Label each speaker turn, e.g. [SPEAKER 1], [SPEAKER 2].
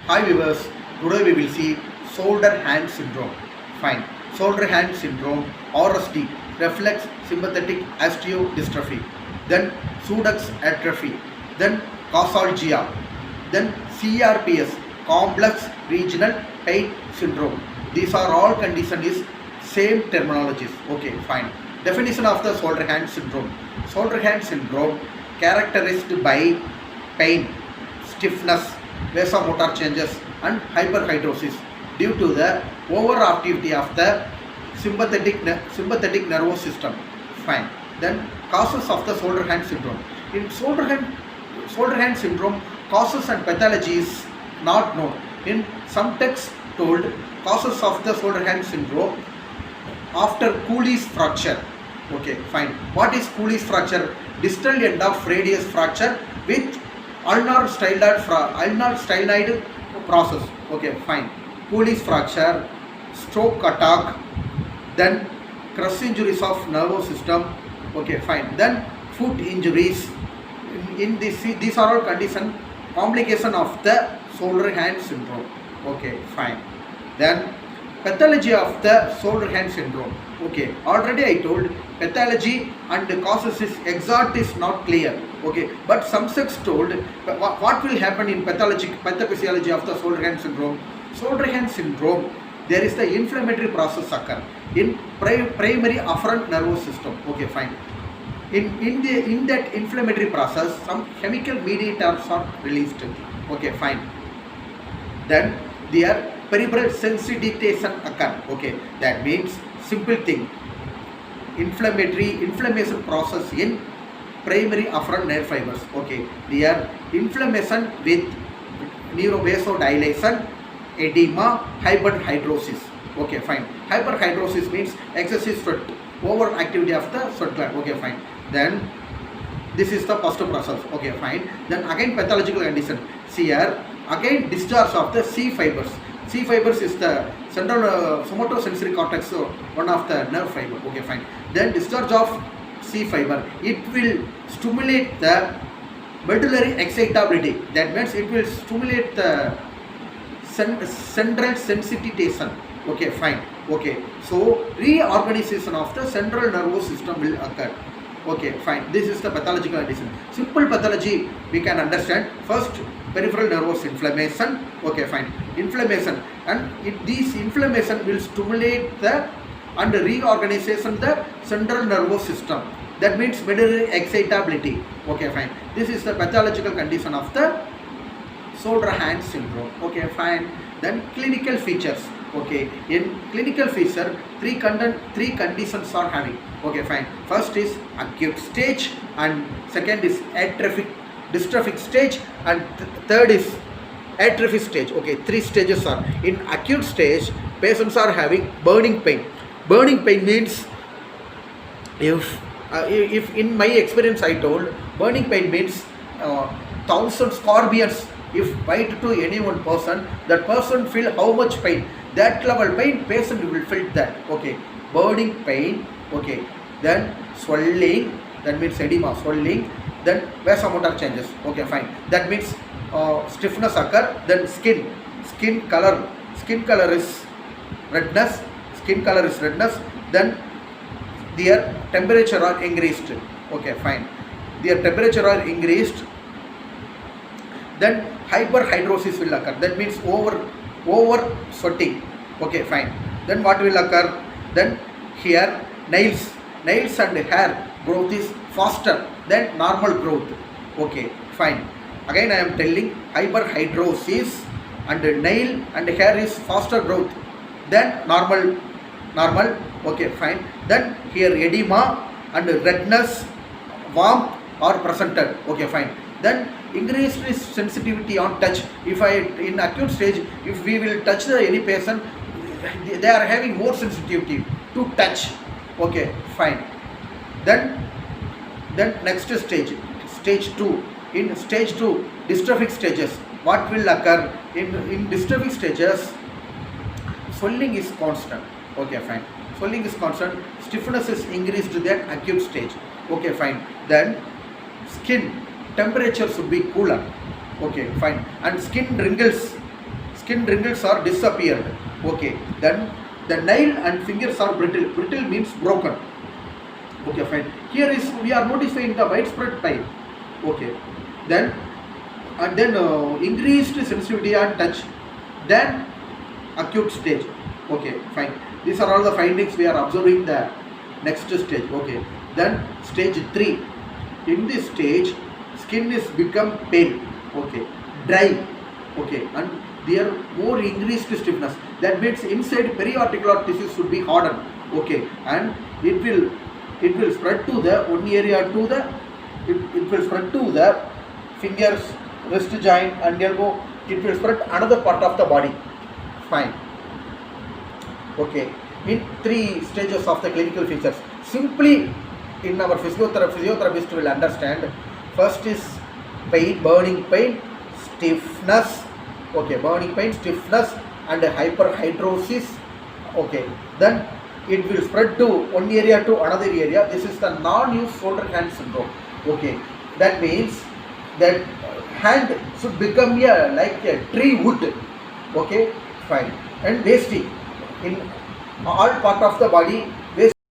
[SPEAKER 1] Hi viewers, today we will see shoulder hand syndrome. Fine. Shoulder hand syndrome (RSD) reflex sympathetic osteodystrophy, then Sudux atrophy, then causalgia, then CRPS complex regional pain syndrome. These are all conditions is same terminologies. Okay, fine. Definition of the shoulder hand syndrome. Shoulder hand syndrome characterized by pain, stiffness, vasomotor changes and hyperhidrosis due to the overactivity of the sympathetic nervous system. Fine. Then causes of the shoulder hand syndrome. In shoulder hand syndrome, causes and pathology is not known. In some texts told causes of the shoulder hand syndrome after Cooley's fracture. Okay, fine. What is Cooley's fracture? Distal end of radius fracture with ulnar styloid process. Okay, fine. Cooley's fracture, stroke attack, then crush injuries of nervous system. Okay, fine. Then foot injuries. In this, these are all condition complication of the shoulder hand syndrome. Okay, fine. Then pathology of the shoulder hand syndrome. Okay, already I told pathology and the causes is exact is not clear. Okay, but some sects told what will happen in pathophysiology of the shoulder hand syndrome. Shoulder hand syndrome, there is the inflammatory process occur in primary afferent nervous system. Okay, fine. In that inflammatory process, some chemical mediators are released. Okay, fine. Then their peripheral sensitization occur. Okay, that means simple thing. Inflammation process in primary afferent nerve fibers. Okay, their inflammation with neurovasodilation, edema, hyperhidrosis. Okay, fine. Hyperhidrosis means excessive sweat, overactivity of the sweat gland. Okay, fine. Then this is the first process. Okay, fine. Then again pathological condition. See here, again discharge of the C fibers. C fibers is the central somatosensory cortex, one of the nerve fiber. Okay, fine. Then discharge of C fiber, it will stimulate the medullary excitability. That means it will stimulate the central sensitization. Okay, fine. Okay, so reorganization of the central nervous system will occur. Okay, fine. This is the pathological condition. Simple pathology we can understand. First, peripheral nervous inflammation. Okay, fine. Inflammation, and this inflammation will stimulate the and reorganization the central nervous system. That means medullary excitability. Okay, fine. This is the pathological condition of the shoulder hand syndrome. Okay, fine. Then clinical features. Okay, in clinical feature, three conditions are having. Okay, fine. First is acute stage, and second is dystrophic stage, and third is atrophy stage. Okay, three stages are. In acute stage, patients are having burning pain. Burning pain means if in my experience I told, burning pain means thousand scorpions if bite to any one person, that person feel how much pain. That level pain, patient will feel that. Okay, burning pain. Okay, then swelling, that means edema, swelling. Then vasomotor changes. Okay, fine. That means stiffness occur. Then skin color is redness. Then their temperature are increased. Okay, fine. Their temperature are increased. Then hyperhidrosis will occur. That means over sweating. Okay, fine. Then what will occur? Then here nails and hair growth is faster than normal growth. Okay, fine. Again I am telling, hyperhidrosis and nail and hair is faster growth than normal. Okay, fine. Then here edema and redness, warmth are presented. Okay, fine. Then increased sensitivity on touch. If in acute stage, if we will touch any patient, they are having more sensitivity to touch. Okay, fine. Then next stage 2. In stage 2, dystrophic stages, what will occur? In dystrophic stages, swelling is constant. Okay, fine. Swelling is constant. Stiffness is increased to that acute stage. Okay, fine. Then skin temperature should be cooler. Okay, fine. And skin wrinkles skin wrinkles are disappeared. Okay, then the nail and fingers are brittle. Brittle means broken. Okay, fine. Here is we are noticing the widespread pain. Okay, then increased sensitivity and touch, then acute stage. Okay, fine. These are all the findings we are observing the next stage. Okay, then stage 3. In this stage, skin is become pale. Okay, dry. Okay, and there more increased stiffness. That means inside periarticular tissues should be hardened. Okay, and it will spread to the one area to the it will spread to the fingers, wrist joint and elbow. It will spread another part of the body. Fine. Okay, in 3 stages of the clinical features. Simply in our physiotherapist will understand. First is pain, burning pain, stiffness. Okay, burning pain, stiffness and hyperhidrosis. Okay, then it will spread to one area to another area. This is the non-use shoulder hand syndrome. Okay, that means that hand should become like a tree wood. Okay, fine. And wasting in all part of the body,